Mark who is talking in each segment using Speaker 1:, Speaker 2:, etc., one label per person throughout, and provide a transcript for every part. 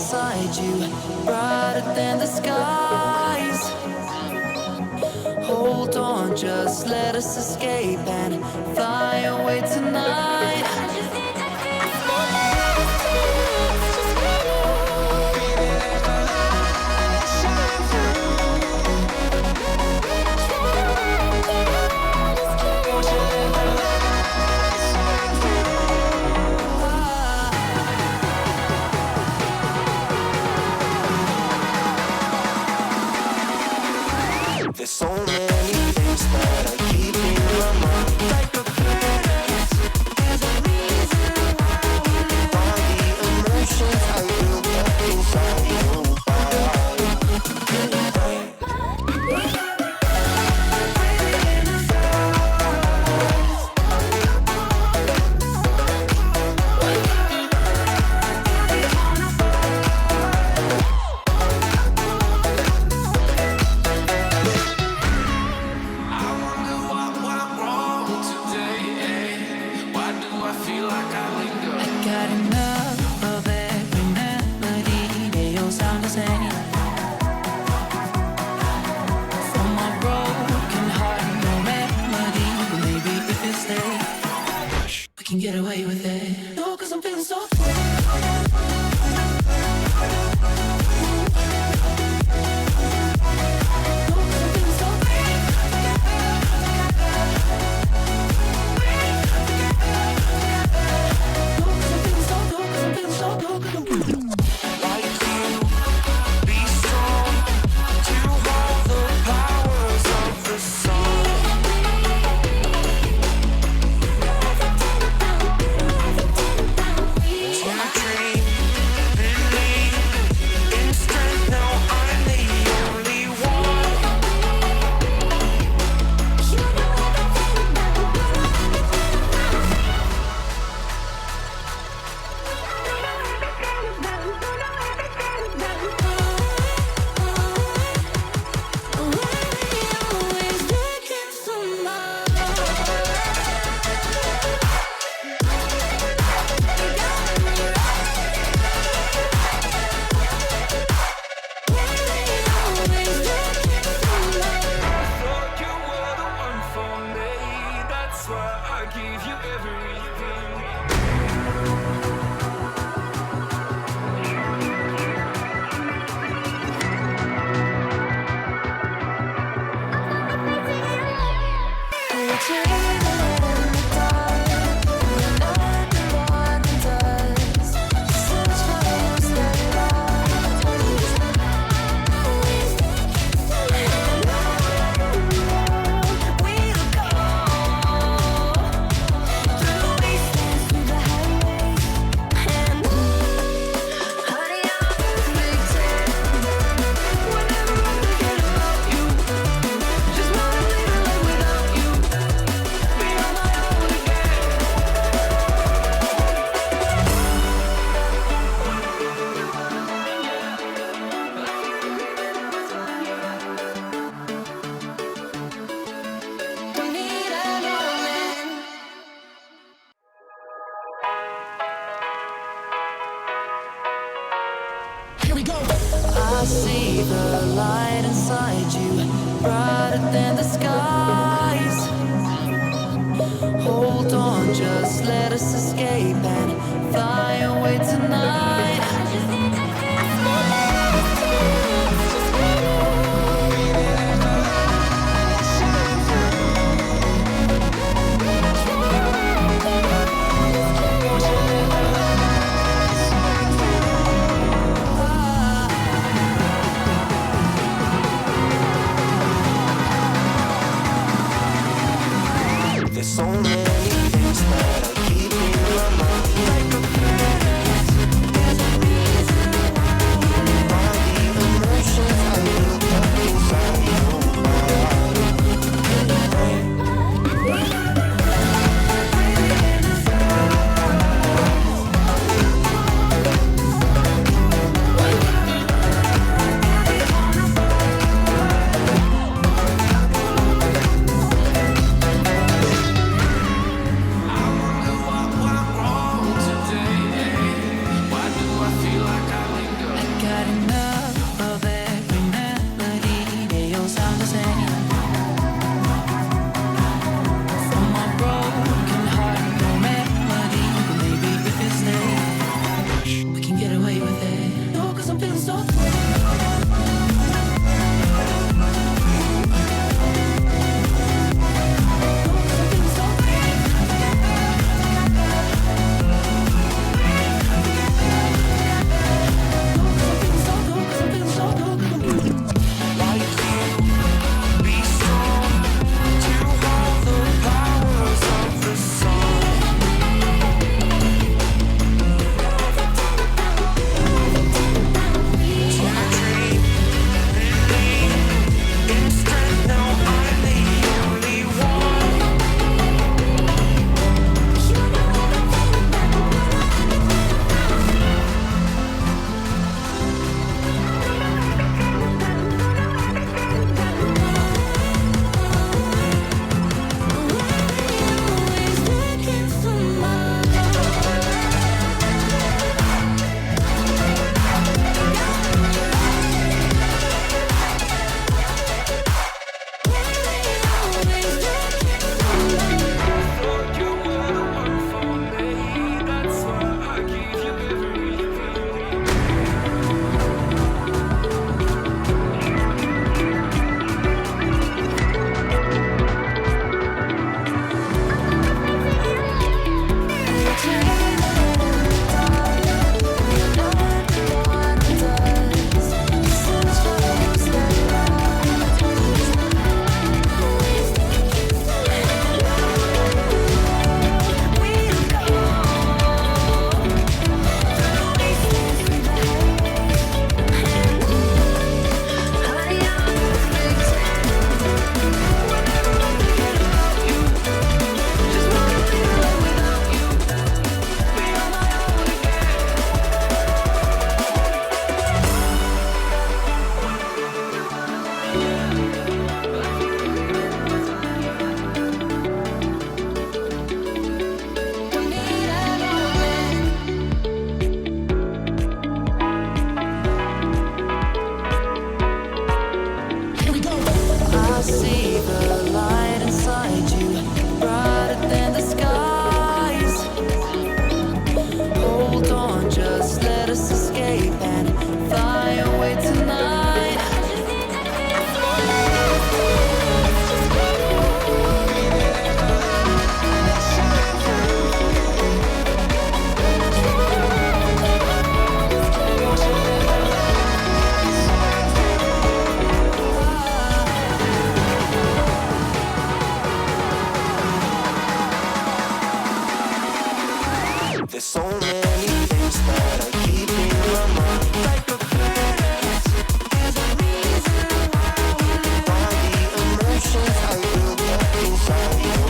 Speaker 1: inside you, brighter than the skies. Hold on, just let us escape and fly away tonight.
Speaker 2: There's so many things that I keep in my mind, like a past. There's a reason why we live. All the emotions I built up inside your body.
Speaker 1: Got enough of every melody, they all sound the same. For my broken heart, no remedy, but maybe if you stay, we can get away with it. No, 'cause I'm feeling so I see the light inside you, brighter than the skies. Hold on, just let us escape and fly away tonight.
Speaker 2: There's so many things that I keep in my mind, like a past. There's a reason why we live. All the emotions I built up inside your body. so many things that I keep in my mind. Like a past is a reason why the emotions I built up inside you.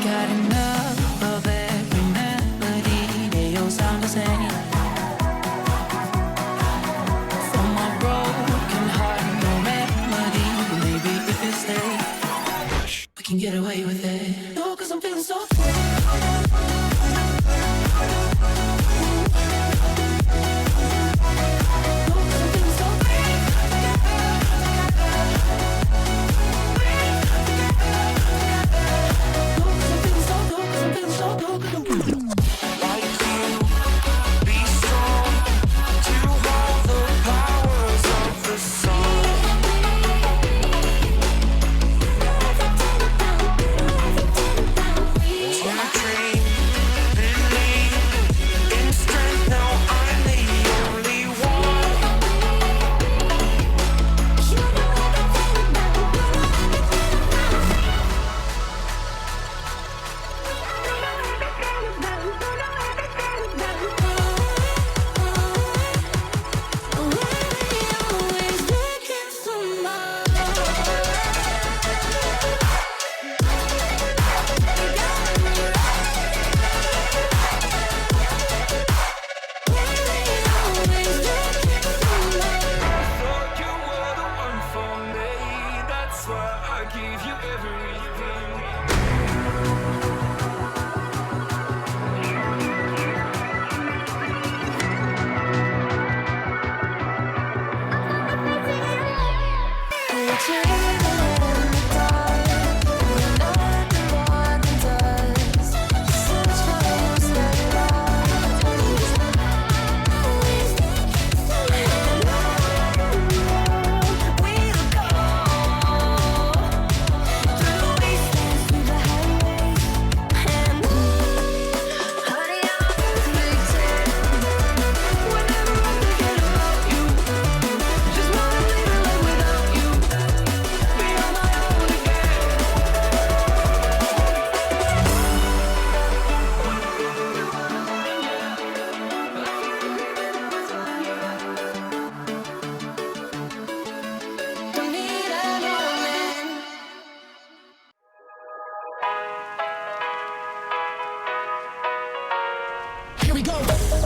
Speaker 1: Got enough of every melody. They all sound the same. From my broken heart, no remedy. But maybe if you stay, we can get away with it. No, 'cause I'm feeling so free.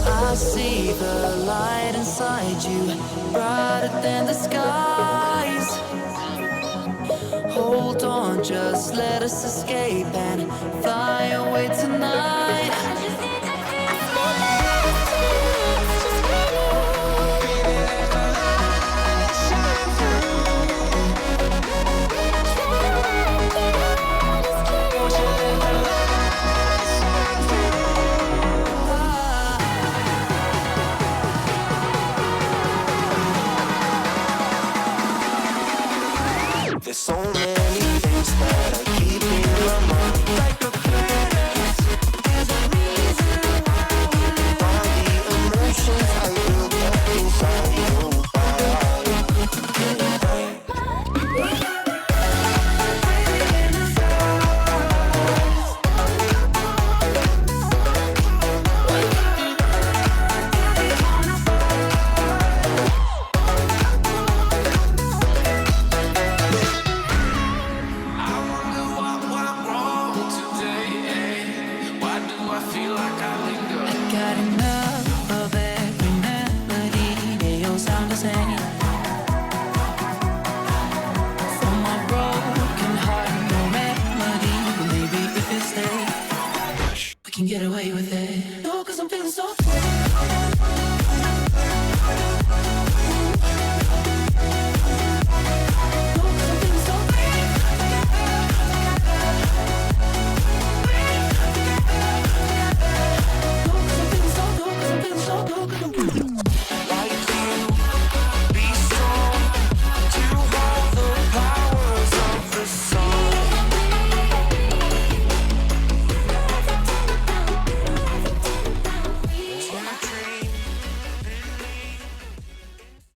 Speaker 1: I see the light inside you, brighter than the skies. Hold on, just let us escape and fly away tonight.
Speaker 2: There's so many things that I keep in my mind. Like a past is a reason why the emotions I built up inside you.
Speaker 1: Got enough of every melody. They all sound the same. From my broken heart, no remedy. But maybe if you stay, we can get away with it. No, 'cause I'm feeling so free.